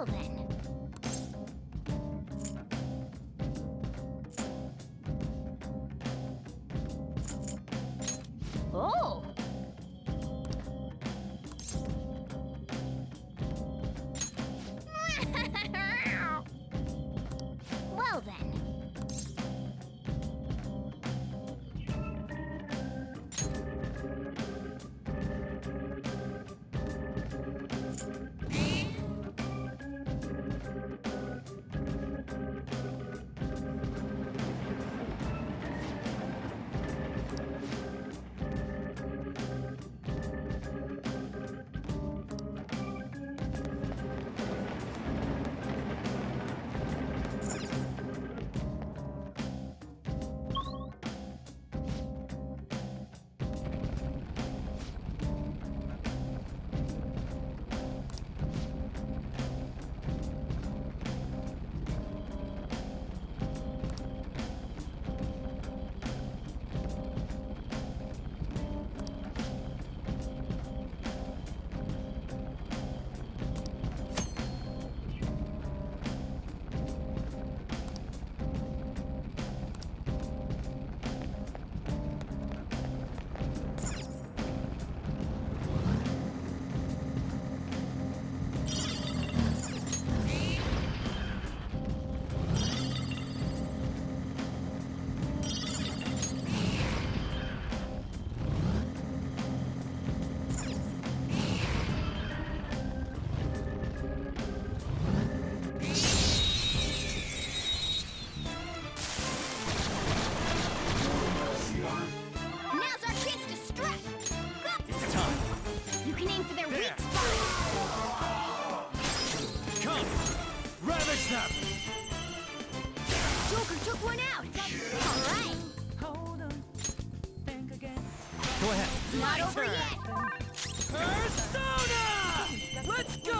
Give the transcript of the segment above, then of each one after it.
Well then. Oh! Well then. Now's our chance to strike! It's time. You can aim for their There. weak spot! Come! Ravage them! Joker took one out! Alright! Hold on, think again. Go ahead. Not My over turn. yet! Persona! Let's go!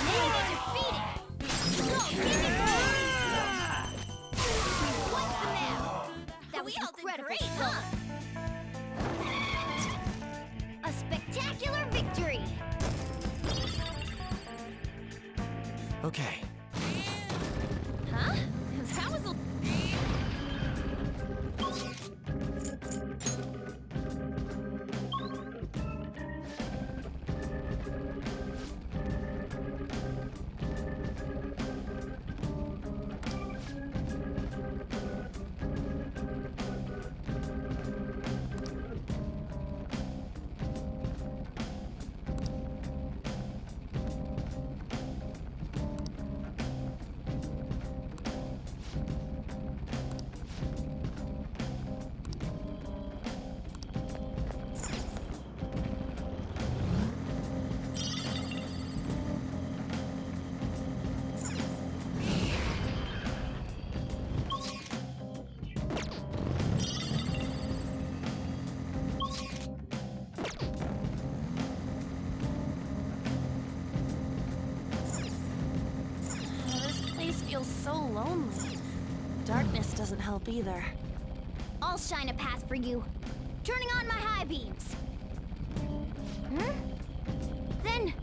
Enemy defeated! Go, get it! Ah! What's the now? That was incredible, huh? A spectacular victory! Okay. Huh? That was a... This place feels so lonely. Darkness doesn't help either. I'll shine a path for you. Turning on my high beams. Hmm? Then...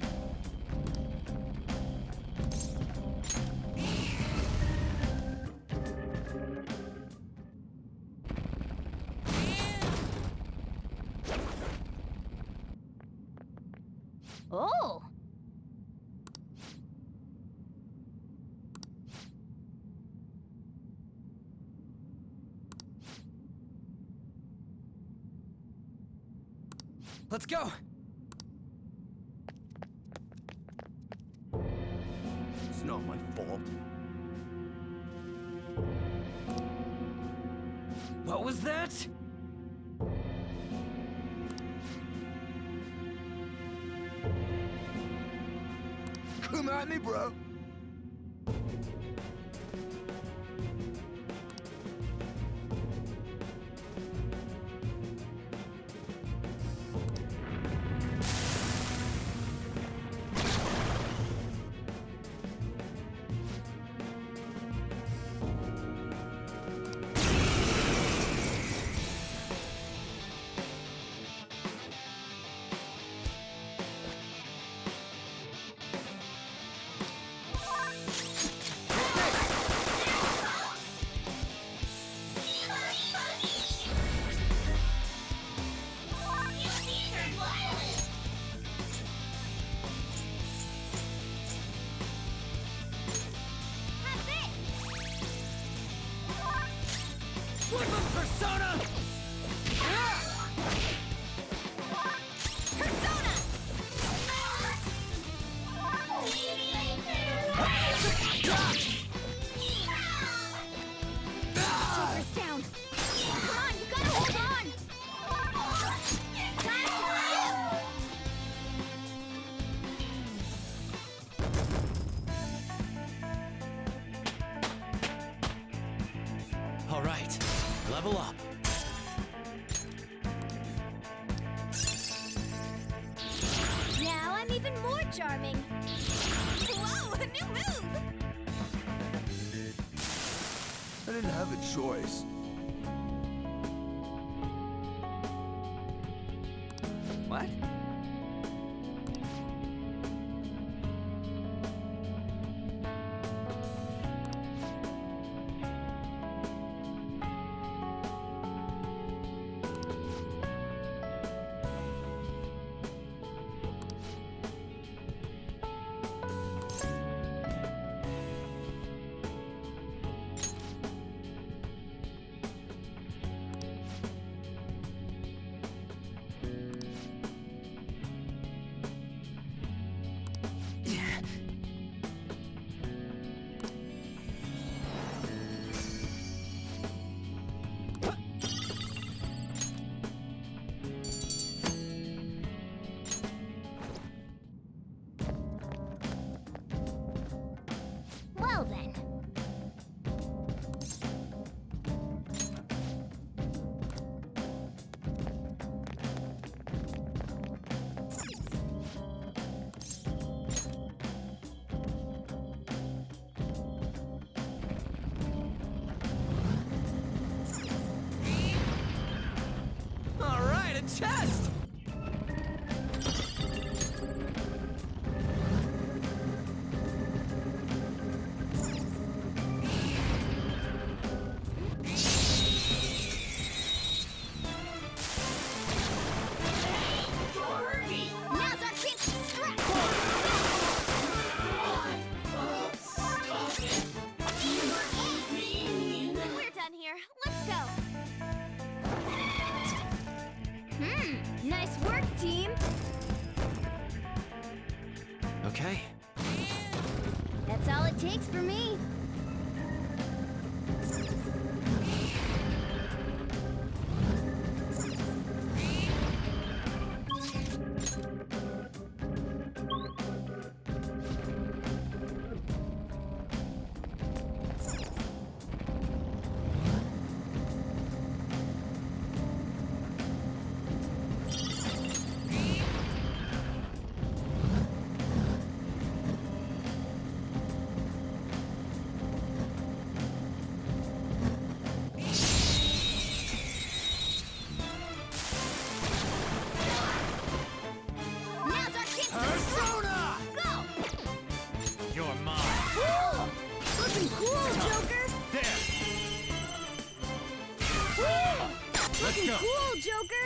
Oh! Let's go! It's not my fault. What was that? Come at me, bro. level up. Now I'm even more charming. Whoa, a new move! I didn't have a choice. What? Well then. All right, a chest! Now's our chance to strike! We're done here. Let's go. Nice work, team. Okay. That's all it takes for me. Now's our chance to Persona! go! You're mine. Cool! Looking cool, Joker! There! Looking go. cool, Joker!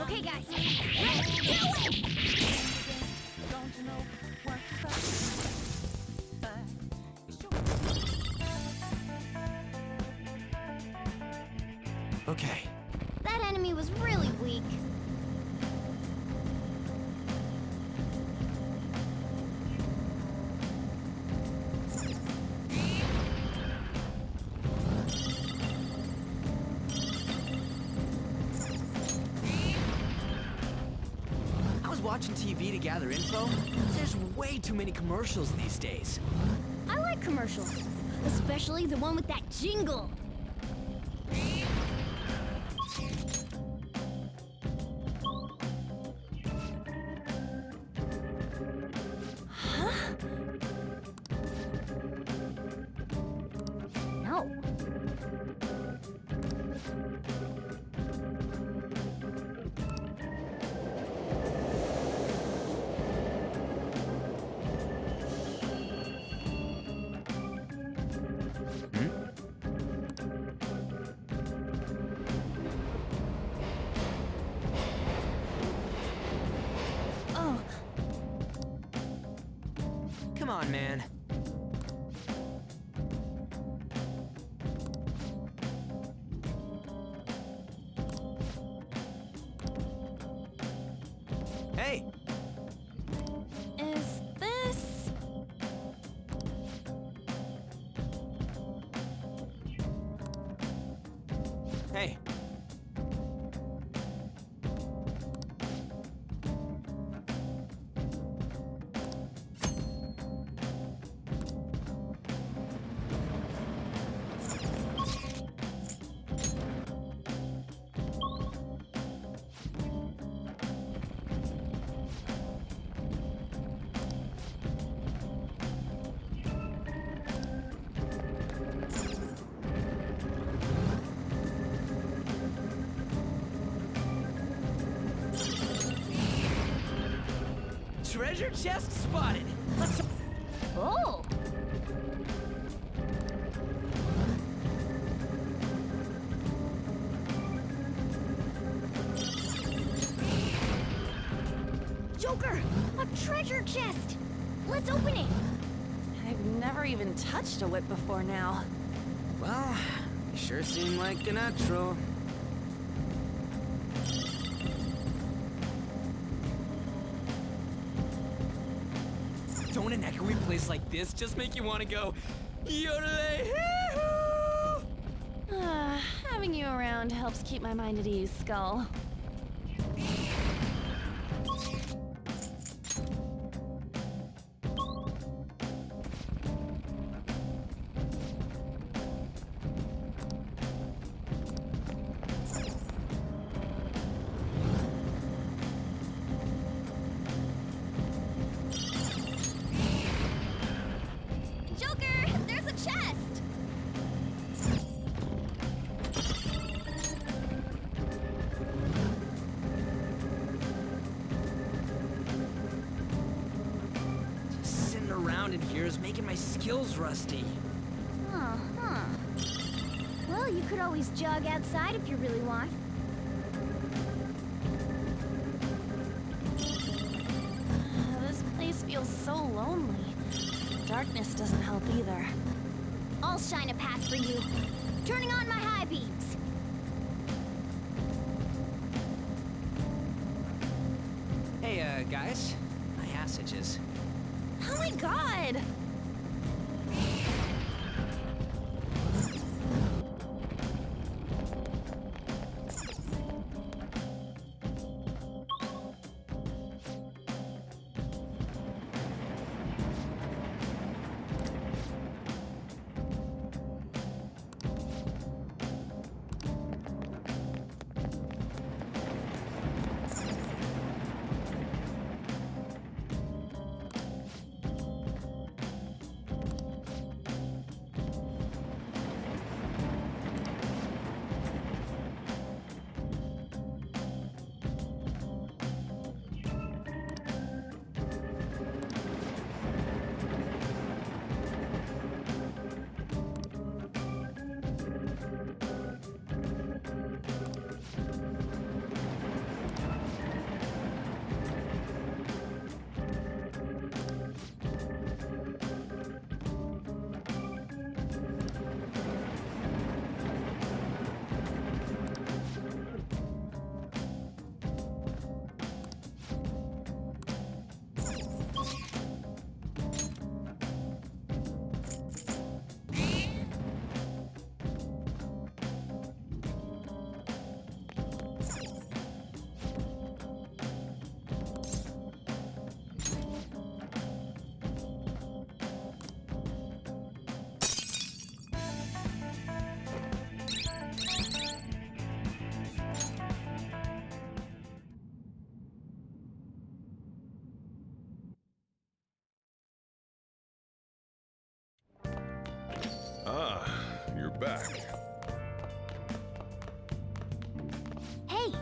Okay, guys, let's do it! Don't you know what to say? Okay. That enemy was really weak. I was watching TV to gather info. There's way too many commercials these days. I like commercials, especially the one with that jingle. Huh? No. Oh, Come on, man. Hey! is this... Hey! Treasure chest spotted! Let's... Oh! Joker! A treasure chest! Let's open it! I've never even touched a whip before now. Well, you sure seem like a natural. Don't an echoey place like this just make you want to go yodelay-hee-hoo? Having you around helps keep my mind at ease, Skull. Joker! There's a chest! Just sitting around in here is making my skills rusty. Huh. Well, you could always jog outside if you really want. This place feels so lonely. Darkness doesn't help either. I'll shine a path for you. Turning on my high beams. Hey, guys. My ass itches. Oh my god! Ah, you're back. Hey!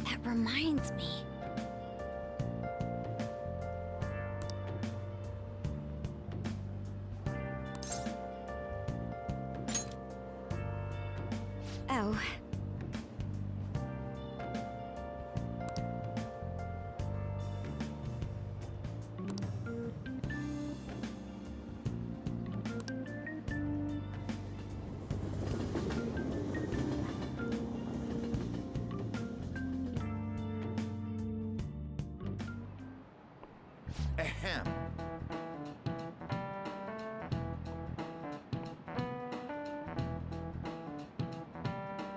That reminds me. Oh. Ahem.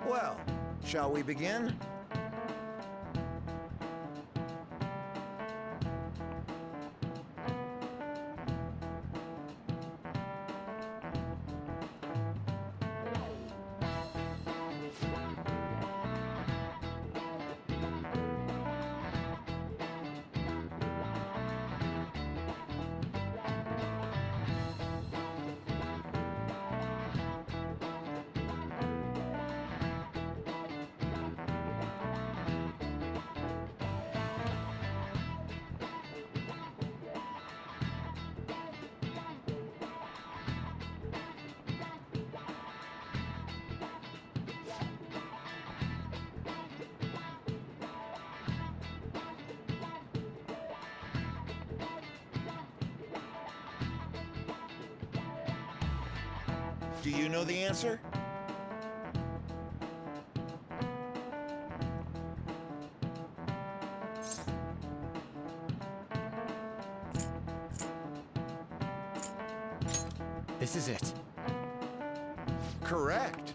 Well, shall we begin? Do you know the answer? This is it. Correct.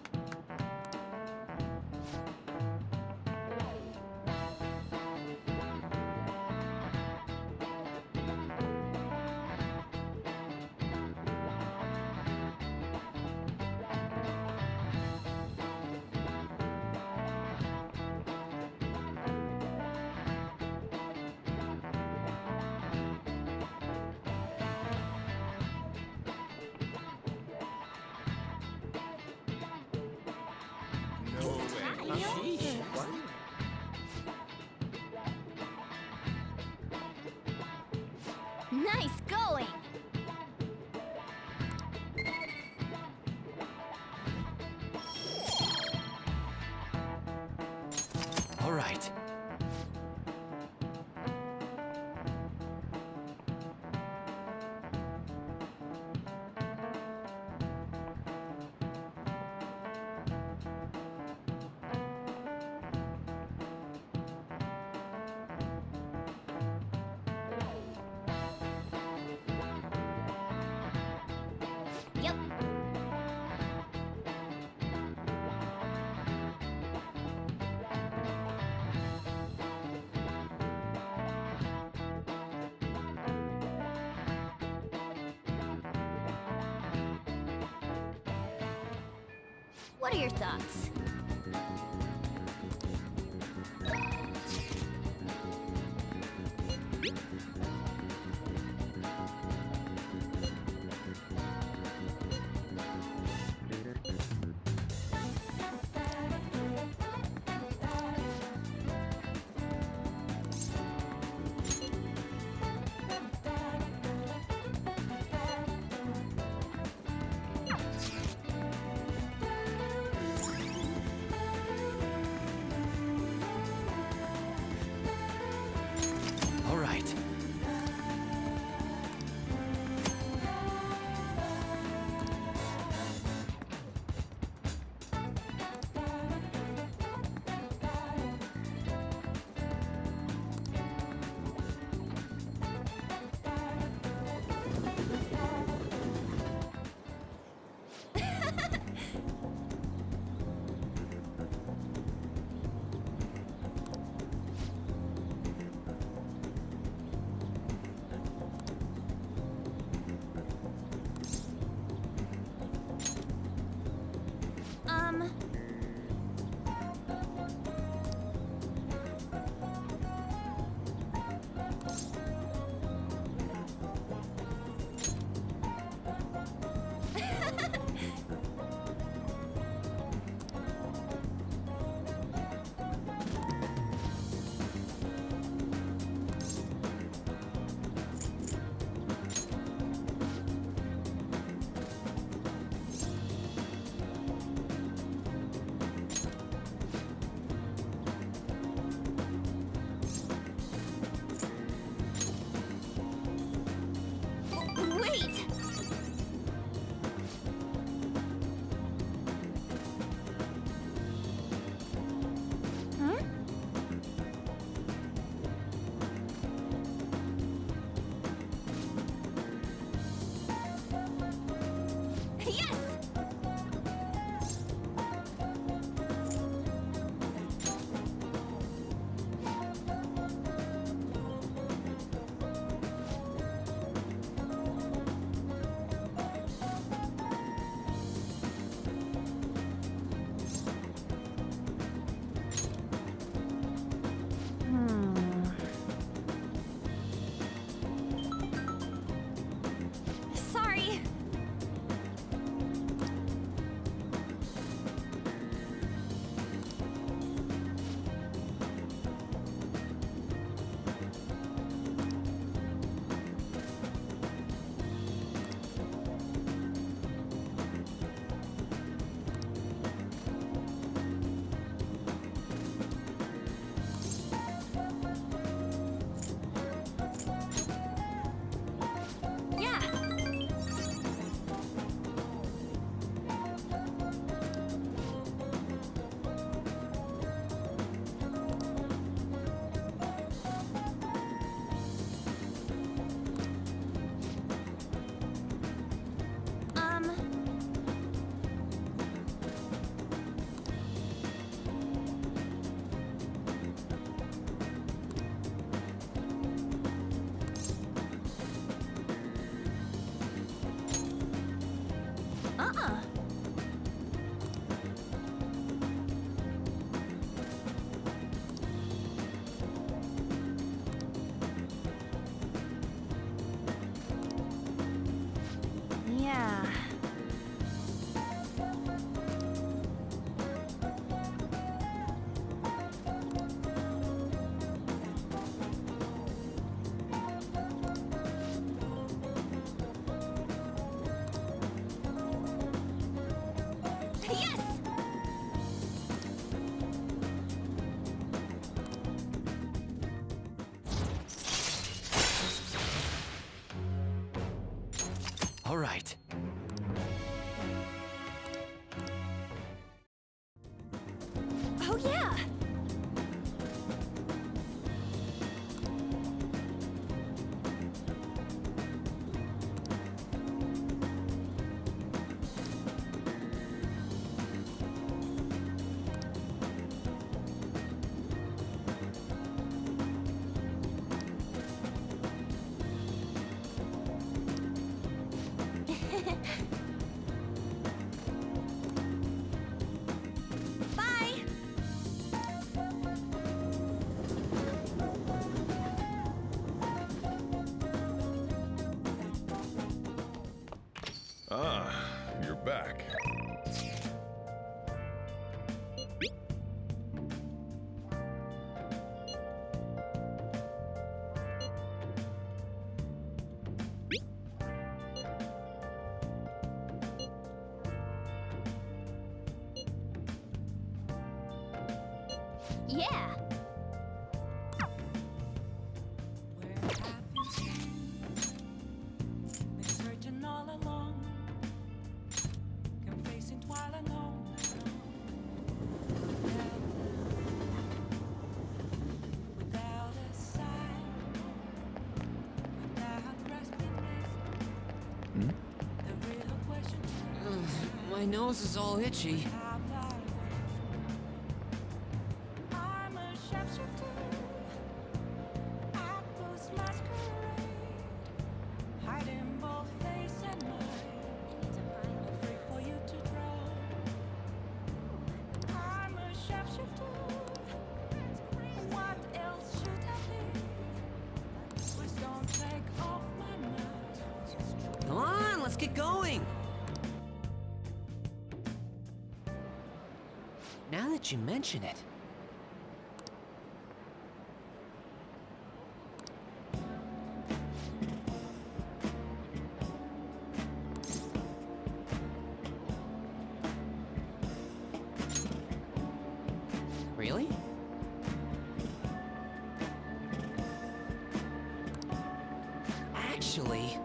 Nice going! All right. Yep. What are your thoughts? All right. Um... Wait! Huh? Yes! Sorry. you're back. Yeah. Where have you been searching all along? Come facing twilight alone. Without a sign, without grasping it. The real question My nose is all itchy. have I? I'm a sharpshooter. I post masquerade, hiding both face and mind. Afraid for you to draw. I'm a sharpshooter. What else should I be? Please don't take off my mask. Come on, let's get going. Now that you mention it. Really? Actually...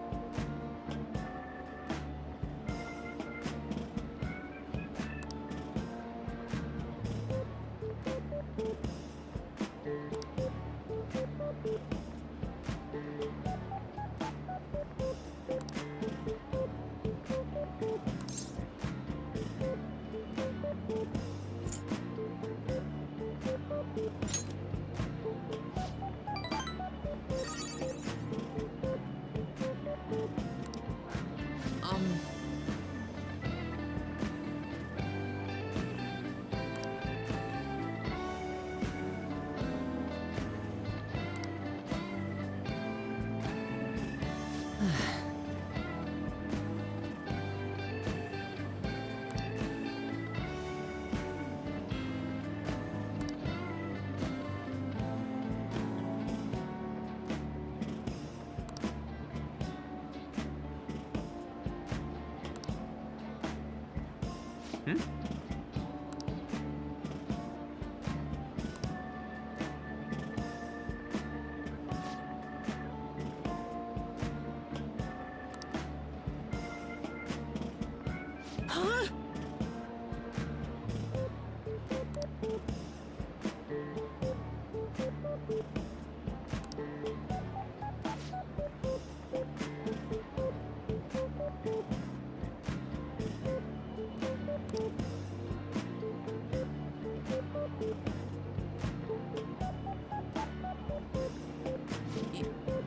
Huh?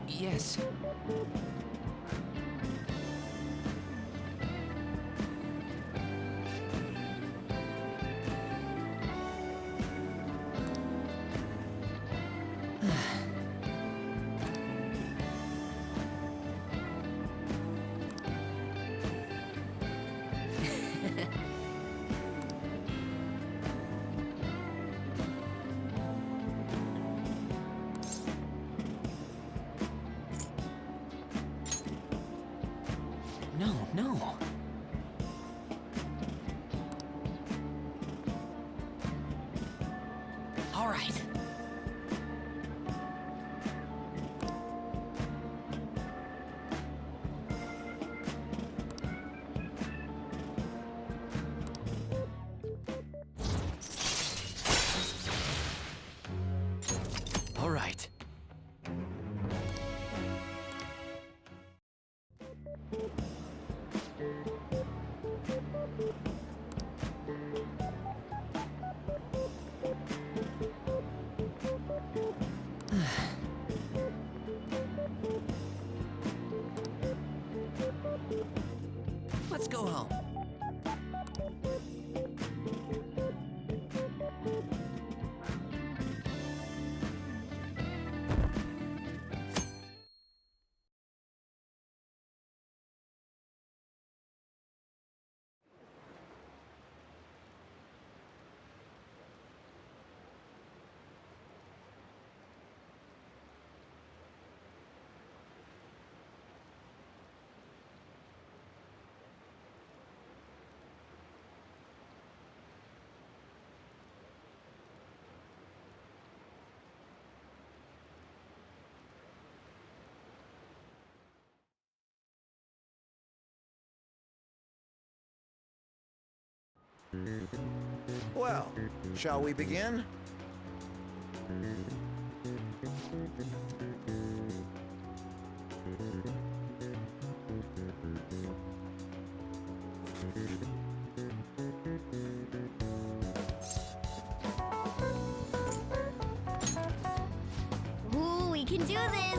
Yes. No, no. All right. All right. Let's go home. Well, shall we begin? Ooh, we can do this!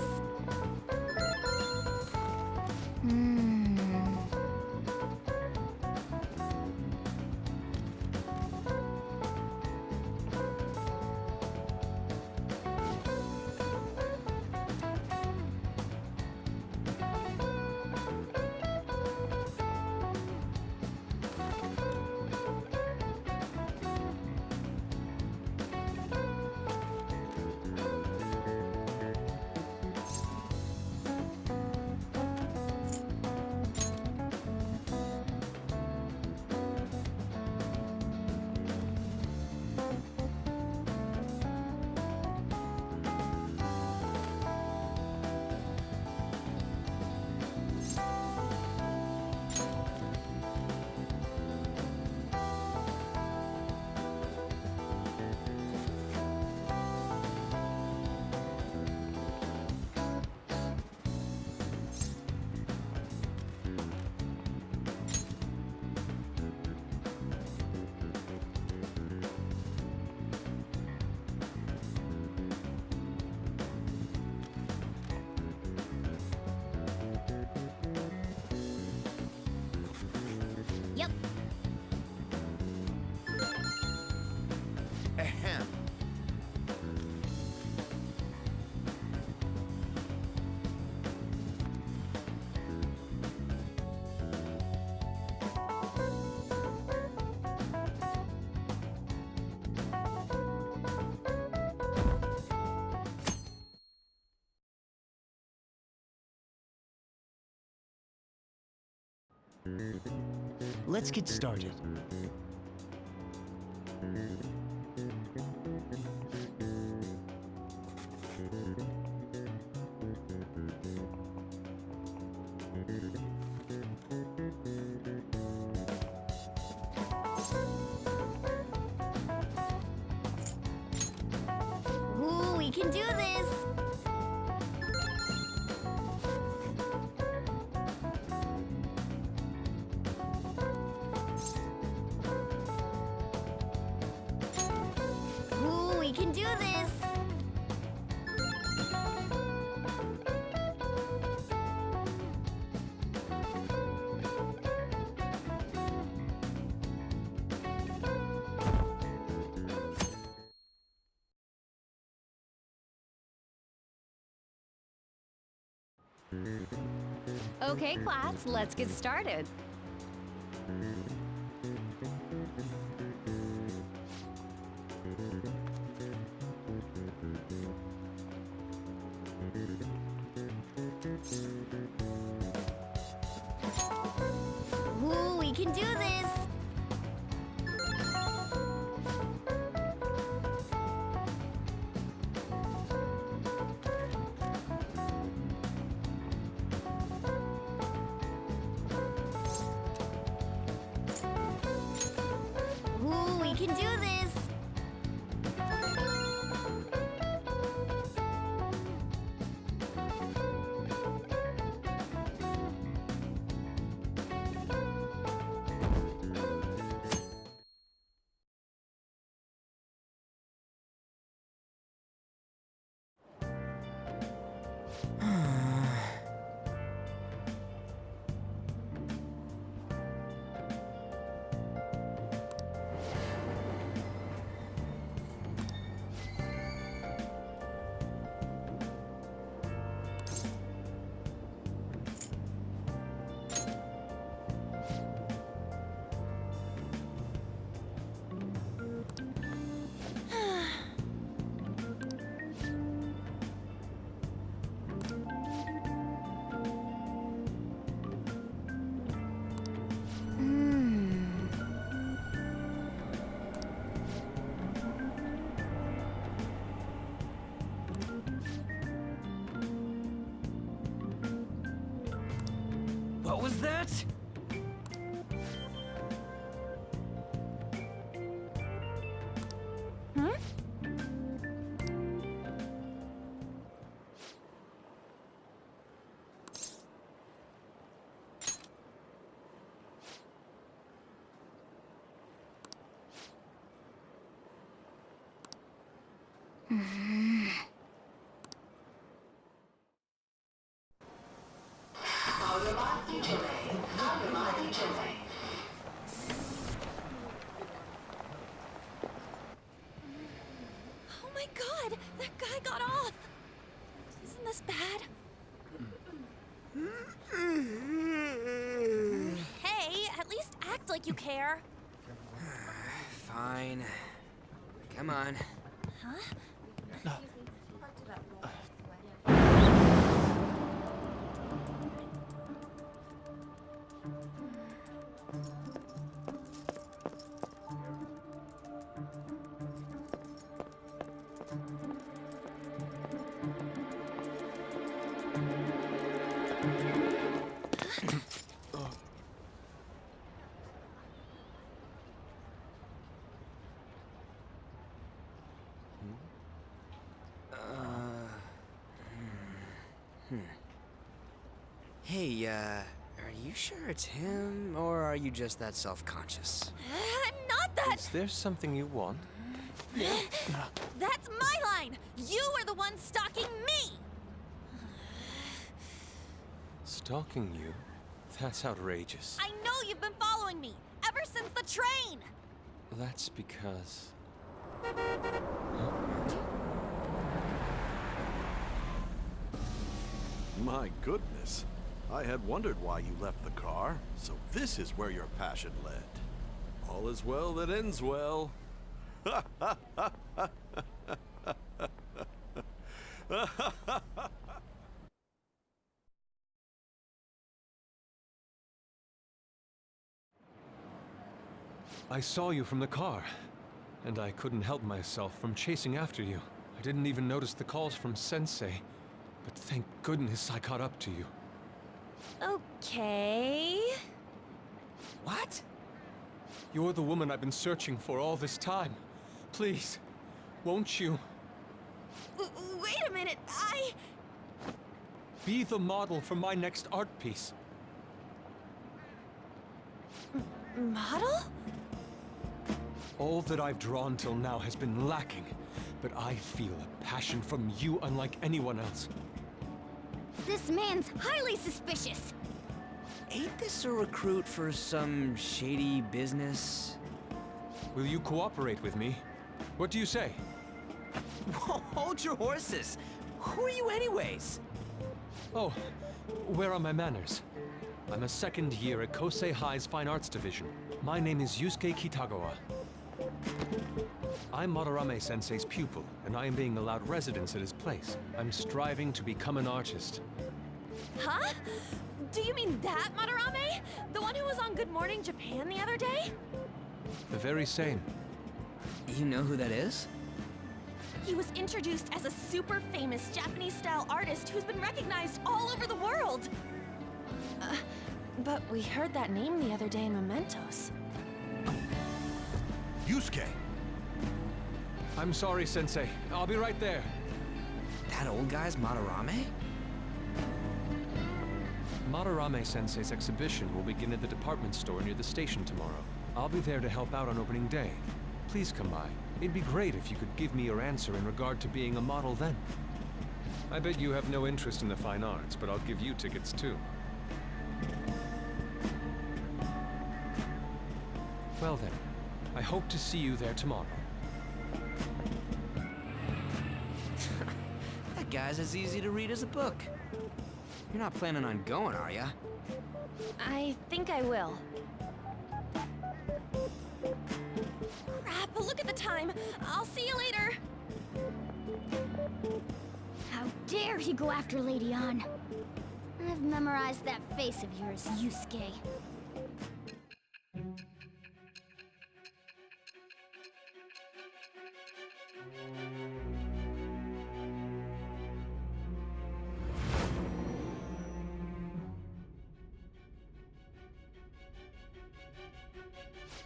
Yep. Ahem. Let's get started. Ooh, we can do this! Ooh, we can do this! Okay, class, let's get started. Ooh, we can do this! Ooh, we can do this! What was that? Hmm? Oh my god! That guy got off! Isn't this bad? Hey, at least act like you care. Fine. Come on. Hey, are you sure it's him, or are you just that self-conscious? I'm not that. Is there something you want? That's my line. You are the one stalking me. Stalking you? That's outrageous. I know you've been following me ever since the train. That's because... My goodness. I had wondered why you left the car, so this is where your passion led. All is well that ends well. I saw you from the car, and I couldn't help myself from chasing after you. I didn't even notice the calls from Sensei, but thank goodness I caught up to you. Okay. What? You're the woman I've been searching for all this time. Please, won't you Wait a minute. be the model for my next art piece? Model? All that I've drawn till now has been lacking, but I feel a passion from you unlike anyone else. This man's highly suspicious. Ain't this a recruit for some shady business? Will you cooperate with me? What do you say? Hold your horses. Who are you anyways? Oh, where are my manners? I'm a second year at Kosei High's Fine Arts Division. My name is Yusuke Kitagawa. I'm Madarame Sensei's pupil, and I am being allowed residence at his place. I'm striving to become an artist. Huh? Do you mean that Madarame? The one who was on Good Morning Japan the other day? The very same. You know who that is? He was introduced as a super famous Japanese-style artist who's been recognized all over the world. But we heard that name the other day in Mementos. Yusuke! I'm sorry, Sensei. I'll be right there. That old guy's Madarame? Madarame Sensei's exhibition will begin at the department store near the station tomorrow. I'll be there to help out on opening day. Please come by. It'd be great if you could give me your answer in regard to being a model then. I bet you have no interest in the fine arts, but I'll give you tickets too. Well then, I hope to see you there tomorrow. That guy's as easy to read as a book. You're not planning on going, are ya? I think I will. Crap, look at the time. I'll see you later. How dare he go after Lady Ann? I've memorized that face of yours, Yusuke.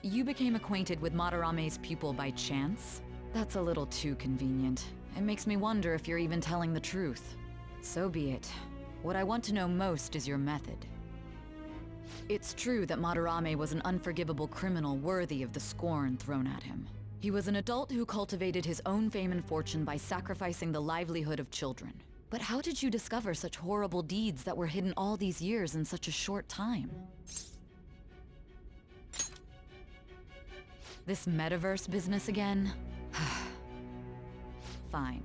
You became acquainted with Madarame's pupil by chance? That's a little too convenient. It makes me wonder if you're even telling the truth. So be it. What I want to know most is your method. It's true that Madarame was an unforgivable criminal worthy of the scorn thrown at him. He was an adult who cultivated his own fame and fortune by sacrificing the livelihood of children. But how did you discover such horrible deeds that were hidden all these years in such a short time? This metaverse business again? Fine.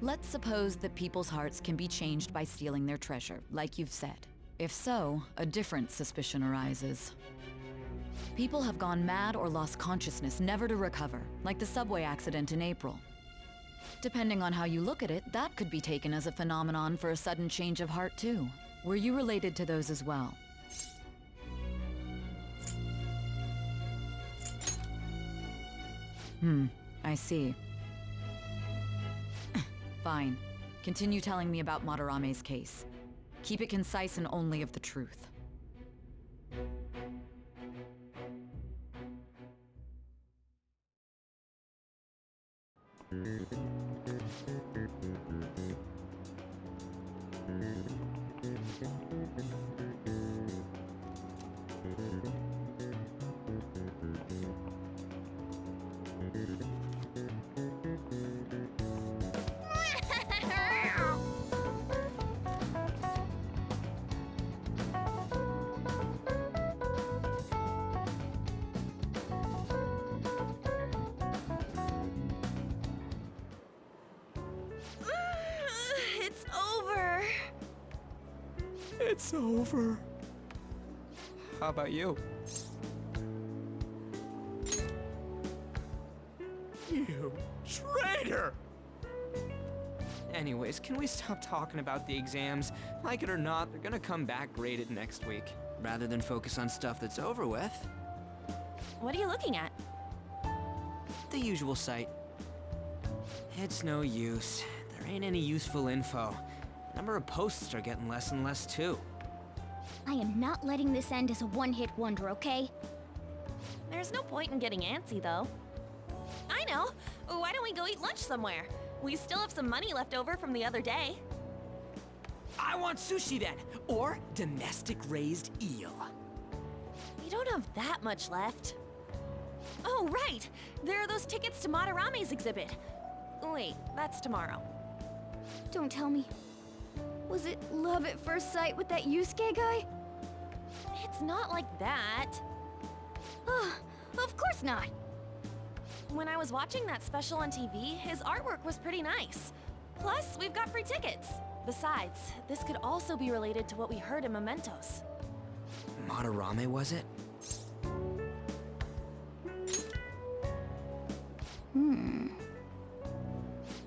Let's suppose that people's hearts can be changed by stealing their treasure, like you've said. If so, a different suspicion arises. People have gone mad or lost consciousness, never to recover, like the subway accident in April. Depending on how you look at it, that could be taken as a phenomenon for a sudden change of heart too. Were you related to those as well? I see. Fine. Continue telling me about Madarame's case. Keep it concise and only of the truth. It's over. It's over. How about you? You traitor! Anyways, can we stop talking about the exams? Like it or not, they're gonna come back graded next week. Rather than focus on stuff that's over with. What are you looking at? The usual site. It's no use. There ain't any useful info. The number of posts are getting less and less too. I am not letting this end as a one-hit wonder, okay? There's no point in getting antsy, though. I know. Why don't we go eat lunch somewhere? We still have some money left over from the other day. I want sushi then, or domestic-raised eel. We don't have that much left. Oh, right! There are those tickets to Madarame's exhibit. Wait, that's tomorrow. Don't tell me. Was it love at first sight with that Yusuke guy? It's not like that. Of course not. When I was watching that special on TV, his artwork was pretty nice. Plus, we've got free tickets. Besides, this could also be related to what we heard in Mementos. Madarame, was it?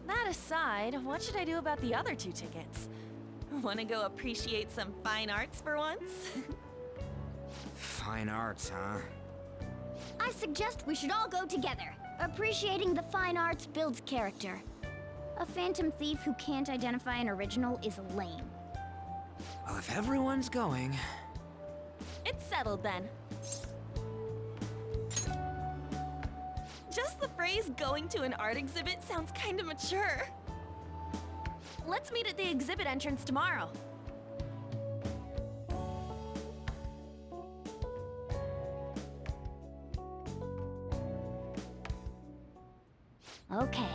That aside, what should I do about the other 2 tickets? Wanna go appreciate some fine arts for once? Fine arts, huh? I suggest we should all go together. Appreciating the fine arts builds character. A phantom thief who can't identify an original is lame. Well, if everyone's going... It's settled then. Just the phrase going to an art exhibit sounds kinda mature. Let's meet at the exhibit entrance tomorrow. Okay.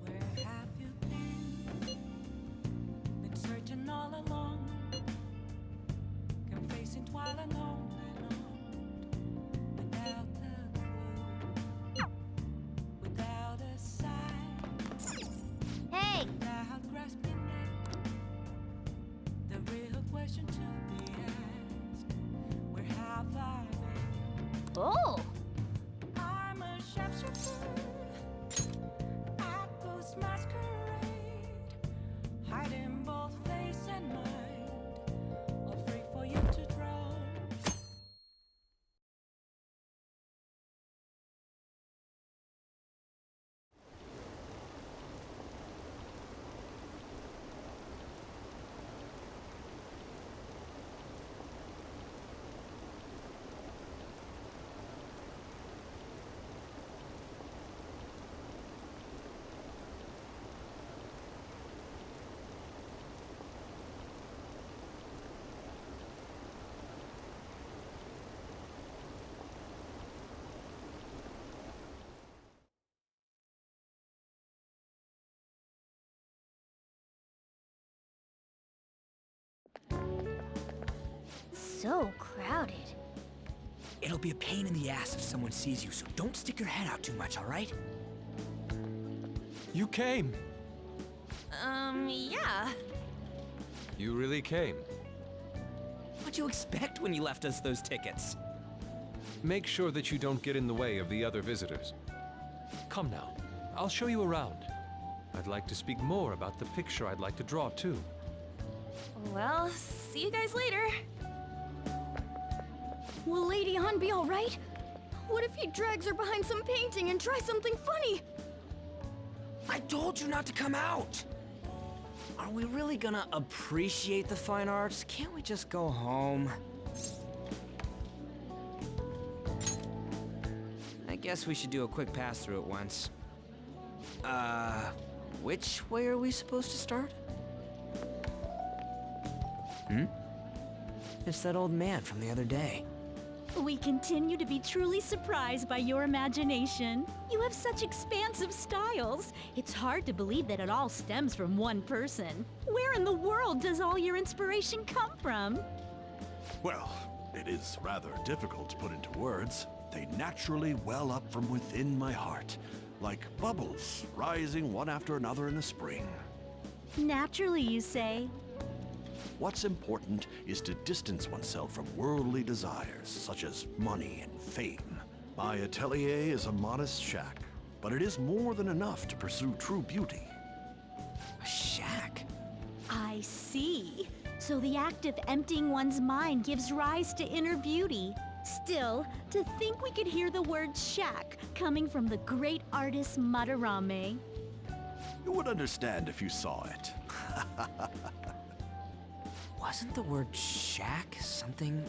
Where have you been? Been searching all along. so crowded. It'll be a pain in the ass if someone sees you, so don't stick your head out too much, all right? You came. Yeah. You really came. What'd you expect when you left us those tickets? Make sure that you don't get in the way of the other visitors. Come now, I'll show you around. I'd like to speak more about the picture I'd like to draw, too. Well, see you guys later. Will Lady Han be alright? What if he drags her behind some painting and tries something funny? I told you not to come out! Are we really gonna appreciate the fine arts? Can't we just go home? I guess we should do a quick pass-through at once. Which way are we supposed to start? It's that old man from the other day. We continue to be truly surprised by your imagination. You have such expansive styles. It's hard to believe that it all stems from one person. Where in the world does all your inspiration come from? Well, it is rather difficult to put into words. They naturally well up from within my heart, like bubbles rising one after another in the spring. Naturally, you say. What's important is to distance oneself from worldly desires, such as money and fame. My atelier is a modest shack, but it is more than enough to pursue true beauty. A shack? I see. So the act of emptying one's mind gives rise to inner beauty. Still, to think we could hear the word shack coming from the great artist Madarame. You would understand if you saw it. Wasn't the word shack something?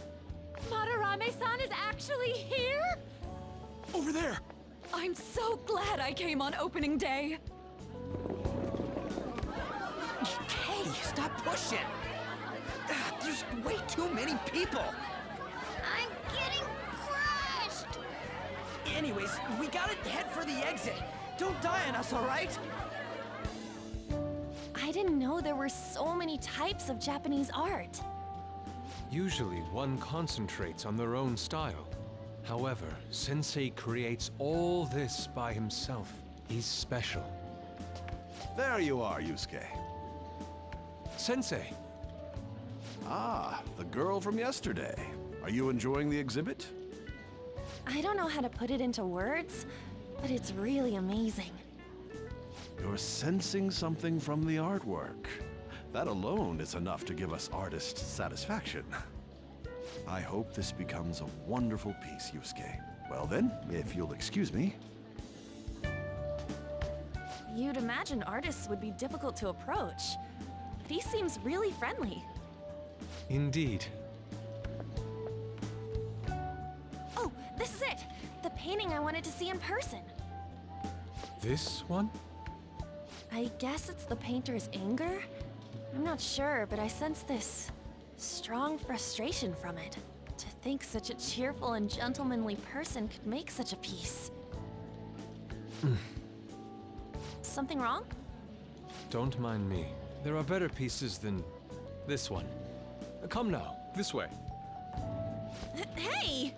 Madarame-san is actually here? Over there! I'm so glad I came on opening day. Hey, stop pushing! There's way too many people! I'm getting crushed! Anyways, we gotta head for the exit. Don't die on us, all right? I didn't know there were so many types of Japanese art. Usually, one concentrates on their own style. However, Sensei creates all this by himself. He's special. There you are, Yusuke. Sensei! Ah, the girl from yesterday. Are you enjoying the exhibit? I don't know how to put it into words, but it's really amazing. You're sensing something from the artwork. That alone is enough to give us artists satisfaction. I hope this becomes a wonderful piece, Yusuke. Well then, if you'll excuse me. You'd imagine artists would be difficult to approach, but he seems really friendly. Indeed. Oh, this is it! The painting I wanted to see in person. This one? I guess it's the painter's anger? I'm not sure, but I sense this strong frustration from it. To think such a cheerful and gentlemanly person could make such a piece. Something wrong? Don't mind me. There are better pieces than this one. Come now, this way. Hey!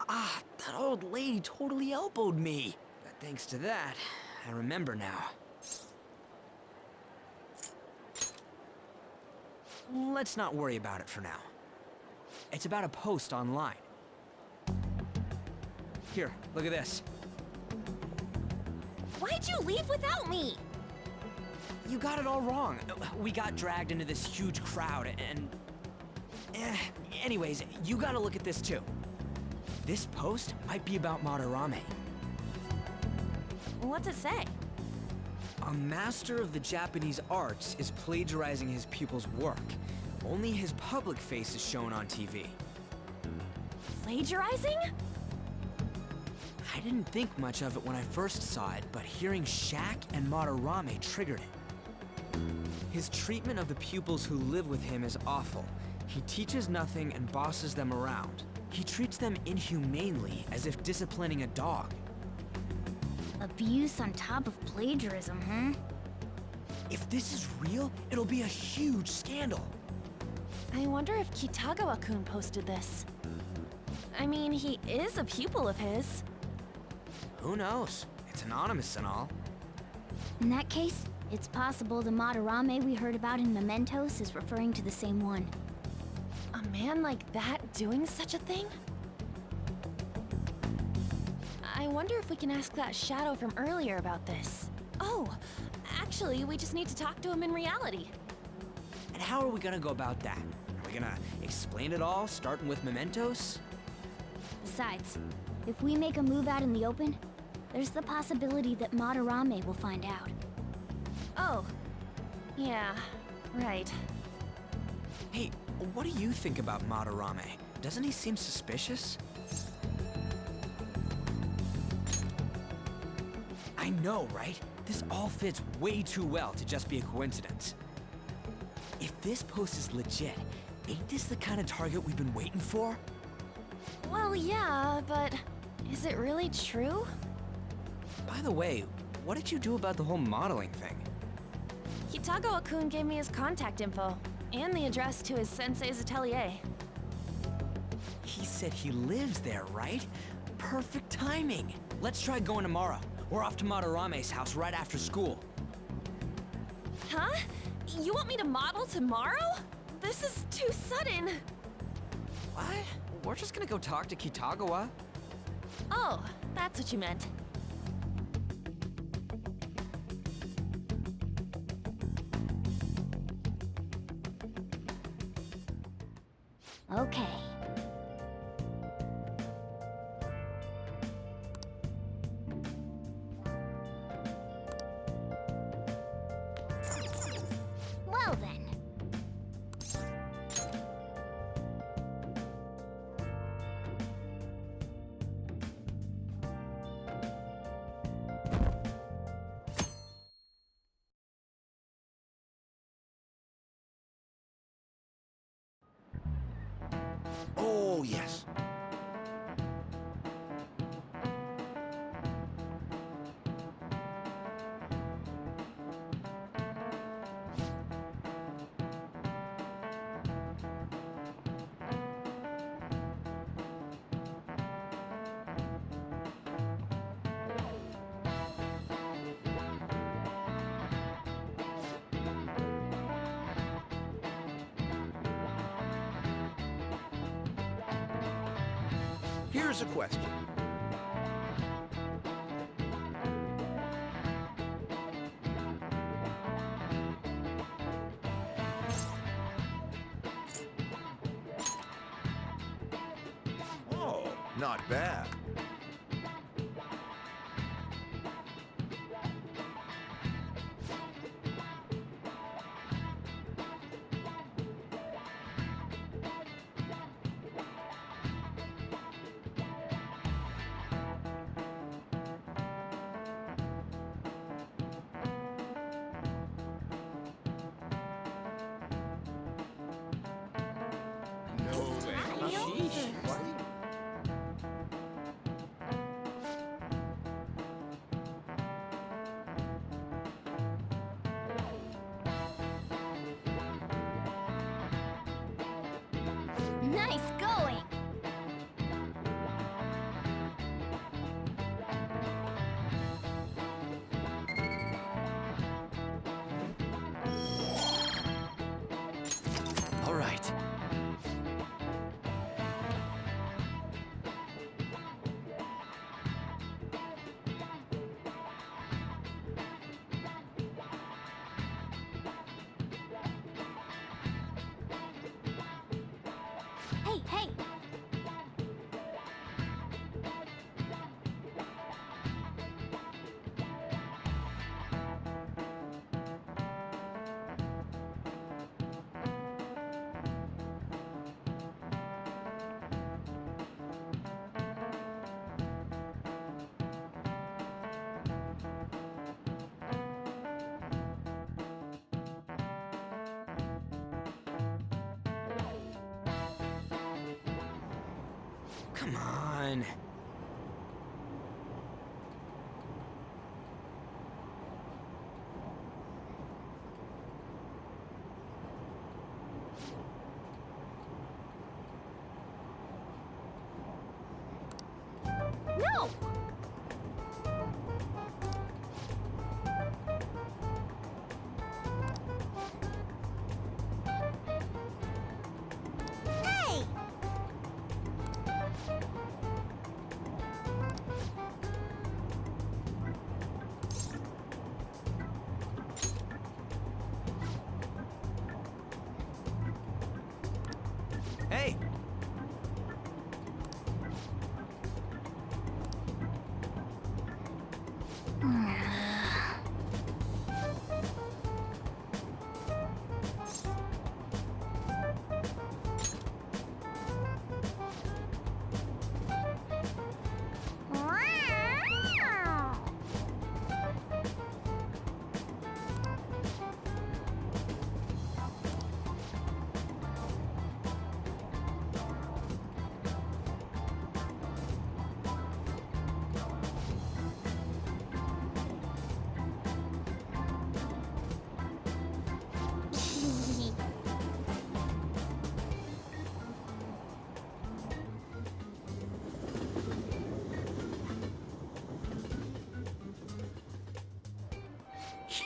Ah, that old lady totally elbowed me. But thanks to that, I remember now. Let's not worry about it for now. It's about a post online. Here, look at this. Why'd you leave without me? You got it all wrong. We got dragged into this huge crowd and... Anyways, you gotta look at this too. This post might be about Madarame. What's it say? A master of the Japanese arts is plagiarizing his pupil's work. Only his public face is shown on TV. Plagiarizing? I didn't think much of it when I first saw it, but hearing Shack and Madarame triggered it. His treatment of the pupils who live with him is awful. He teaches nothing and bosses them around. He treats them inhumanely, as if disciplining a dog. A Abuse on top of plagiarism, huh? If this is real, it'll be a huge scandal. I wonder if Kitagawa-kun posted this. I mean, he is a pupil of his. Who knows? It's anonymous and all. In that case, it's possible the Madarame we heard about in Mementos is referring to the same one. A man like that doing such a thing? I wonder if we can ask that shadow from earlier about this. Oh, actually, we just need to talk to him in reality. And how are we gonna go about that? Are we gonna explain it all, starting with Mementos? Besides, if we make a move out in the open, there's the possibility that Madarame will find out. Oh, yeah, right. Hey, what do you think about Madarame? Doesn't he seem suspicious? I know, right? This all fits way too well to just be a coincidence. If this post is legit, ain't this the kind of target we've been waiting for? Well, yeah, but is it really true? By the way, what did you do about the whole modeling thing? Kitagawa-kun gave me his contact info, and the address to his sensei's atelier. He said he lives there, right? Perfect timing. Let's try going tomorrow. We're off to Madarame's house right after school. Huh? You want me to model tomorrow? This is too sudden. What? We're just gonna go talk to Kitagawa. Oh, that's what you meant. Okay. Well then. Oh, yes. Here's a question. Oh, not bad. Nice going! All right. Hey, hey! Come on. Ow! Hey! Hey!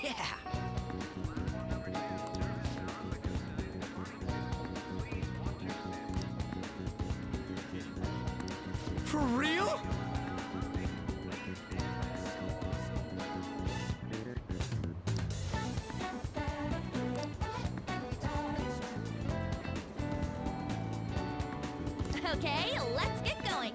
Yeah! For real? Okay, let's get going.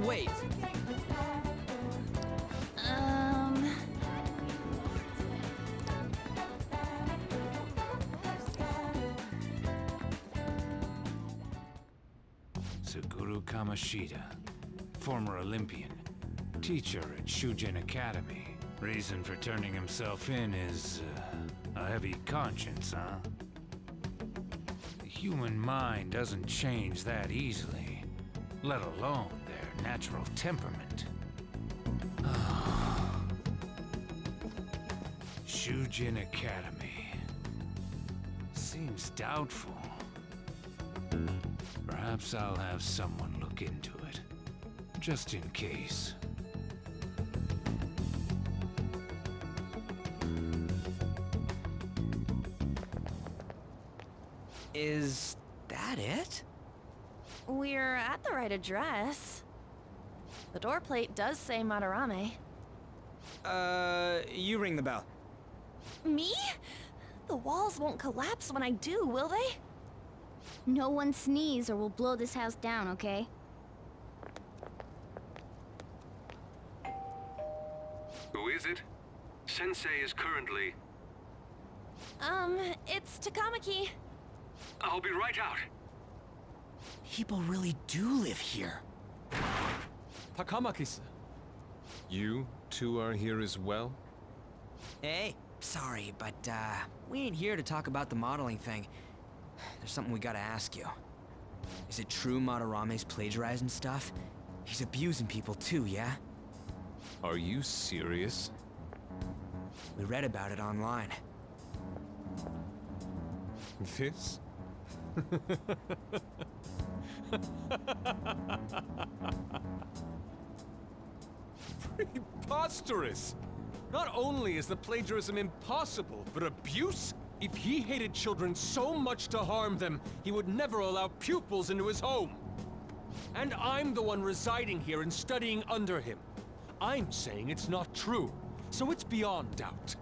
Wait. Suguru Kamoshida, former Olympian, teacher at Shujin Academy. Reason for turning himself in is a heavy conscience, huh? The human mind doesn't change that easily, let alone their natural temperament. Shujin Academy. Seems doubtful. Perhaps I'll have someone look into it, just in case. Is that it? We're at the right address. The door plate does say Madarame. You ring the bell. Me? The walls won't collapse when I do, will they? No one sneeze or we'll blow this house down, okay? Who is it? Sensei is currently... It's Takamaki. I'll be right out. People really do live here. Takamaki-san. You two are here as well? Hey, sorry, but, we ain't here to talk about the modeling thing. There's something we gotta ask you. Is it true Madarame's plagiarizing stuff? He's abusing people too, yeah? Are you serious? We read about it online. This? Preposterous! Not only is the plagiarism impossible, but abuse? If he hated children so much to harm them, he would never allow pupils into his home. And I'm the one residing here and studying under him. I'm saying it's not true, so it's beyond doubt.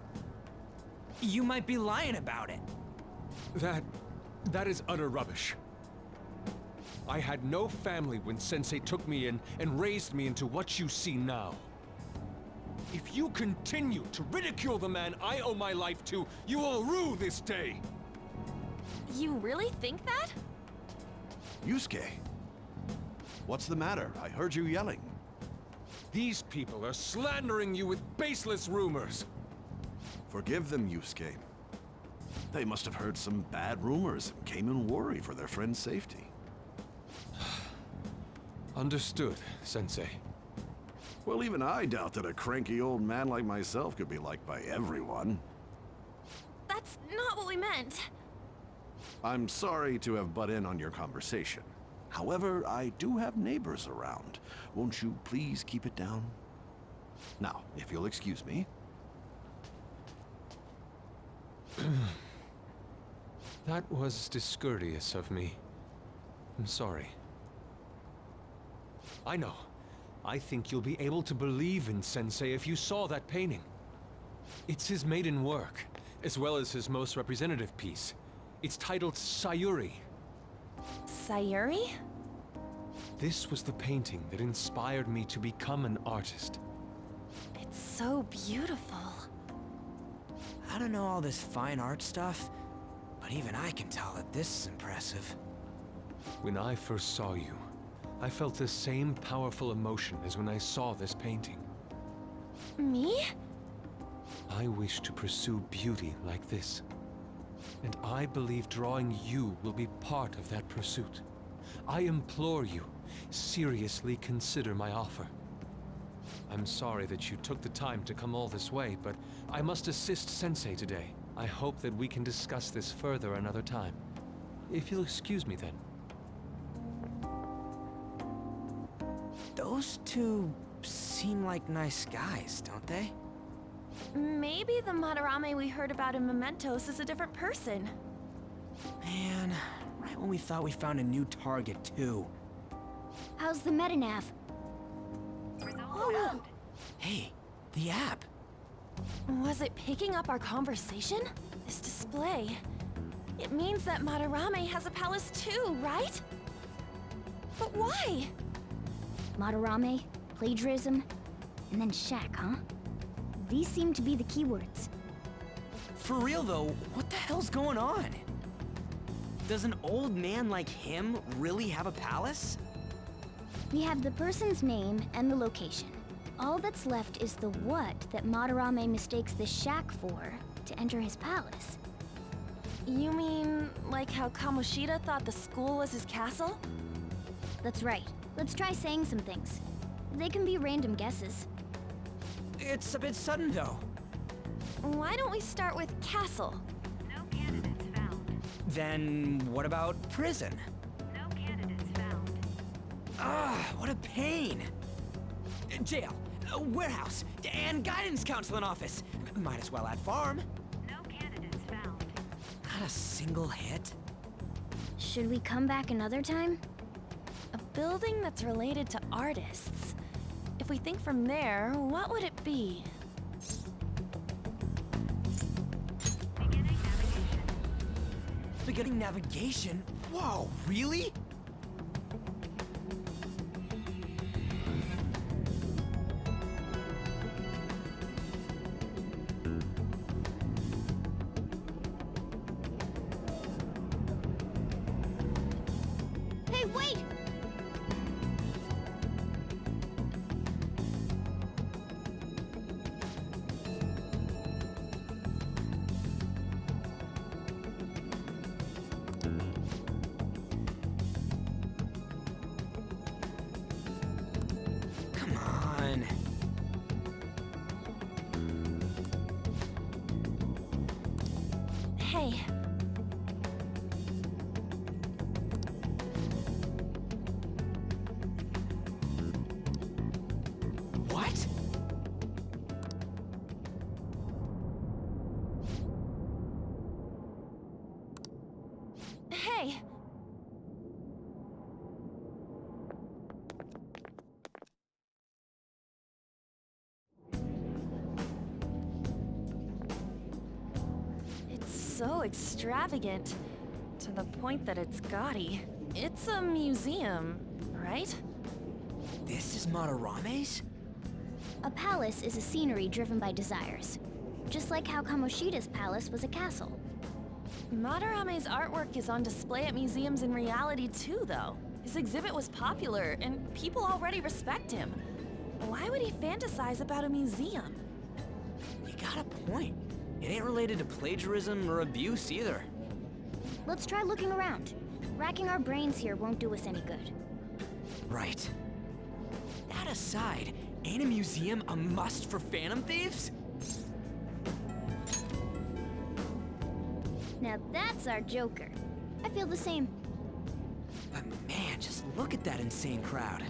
You might be lying about it. That is utter rubbish. I had no family when Sensei took me in and raised me into what you see now. If you continue to ridicule the man I owe my life to, you will rue this day! You really think that? Yusuke, what's the matter? I heard you yelling. These people are slandering you with baseless rumors. Forgive them, Yusuke. They must have heard some bad rumors and came in worry for their friend's safety. Understood, Sensei. Well, even I doubt that a cranky old man like myself could be liked by everyone. That's not what we meant. I'm sorry to have butt in on your conversation. However, I do have neighbors around. Won't you please keep it down? Now, if you'll excuse me. That was discourteous of me. I'm sorry. I know. I think you'll be able to believe in Sensei if you saw that painting. It's his maiden work, as well as his most representative piece. It's titled Sayuri. Sayuri? This was the painting that inspired me to become an artist. It's so beautiful. I don't know all this fine art stuff, but even I can tell that this is impressive. When I first saw you, I felt the same powerful emotion as when I saw this painting. Me? I wish to pursue beauty like this. And I believe drawing you will be part of that pursuit. I implore you, seriously consider my offer. I'm sorry that you took the time to come all this way, but I must assist Sensei today. I hope that we can discuss this further another time. If you'll excuse me then. Those two seem like nice guys, don't they? Maybe the Madarame we heard about in Mementos is a different person. Man, right when we thought we found a new target, too. How's the metanav? Oh, Hey, the app. was it picking up our conversation? This display. It means that Madarame has a palace too, right? But why? Madarame, plagiarism, and then Shaq, huh? These seem to be the keywords. For real, though, what the hell's going on? Does an old man like him really have a palace? We have the person's name and the location. All that's left is the what that Madarame mistakes the shack for to enter his palace. You mean like how Kamoshida thought the school was his castle? That's right. Let's try saying some things. They can be random guesses. It's a bit sudden, though. Why don't we start with castle? No candidates found. Then what about prison? No candidates found. Ah, what a pain. Jail, warehouse, and guidance counseling office. Might as well add farm. No candidates found. Not a single hit. Should we come back another time? A building that's related to artists. If we think from there, what would it be? Beginning navigation. Beginning navigation? Whoa, really? Hey, wait! Come on. Hey. What? Hey. It's so extravagant, to the point that it's gaudy. It's a museum, right? This is Madarame's? A palace is a scenery driven by desires. Just like how Kamoshida's palace was a castle. Madarame's artwork is on display at museums in reality too, though. His exhibit was popular, and people already respect him. Why would he fantasize about a museum? You got a point. It ain't related to plagiarism or abuse either. Let's try looking around. Racking our brains here won't do us any good. Right. That aside, ain't a museum a must for Phantom Thieves? Now that's our Joker. I feel the same. But man, just look at that insane crowd.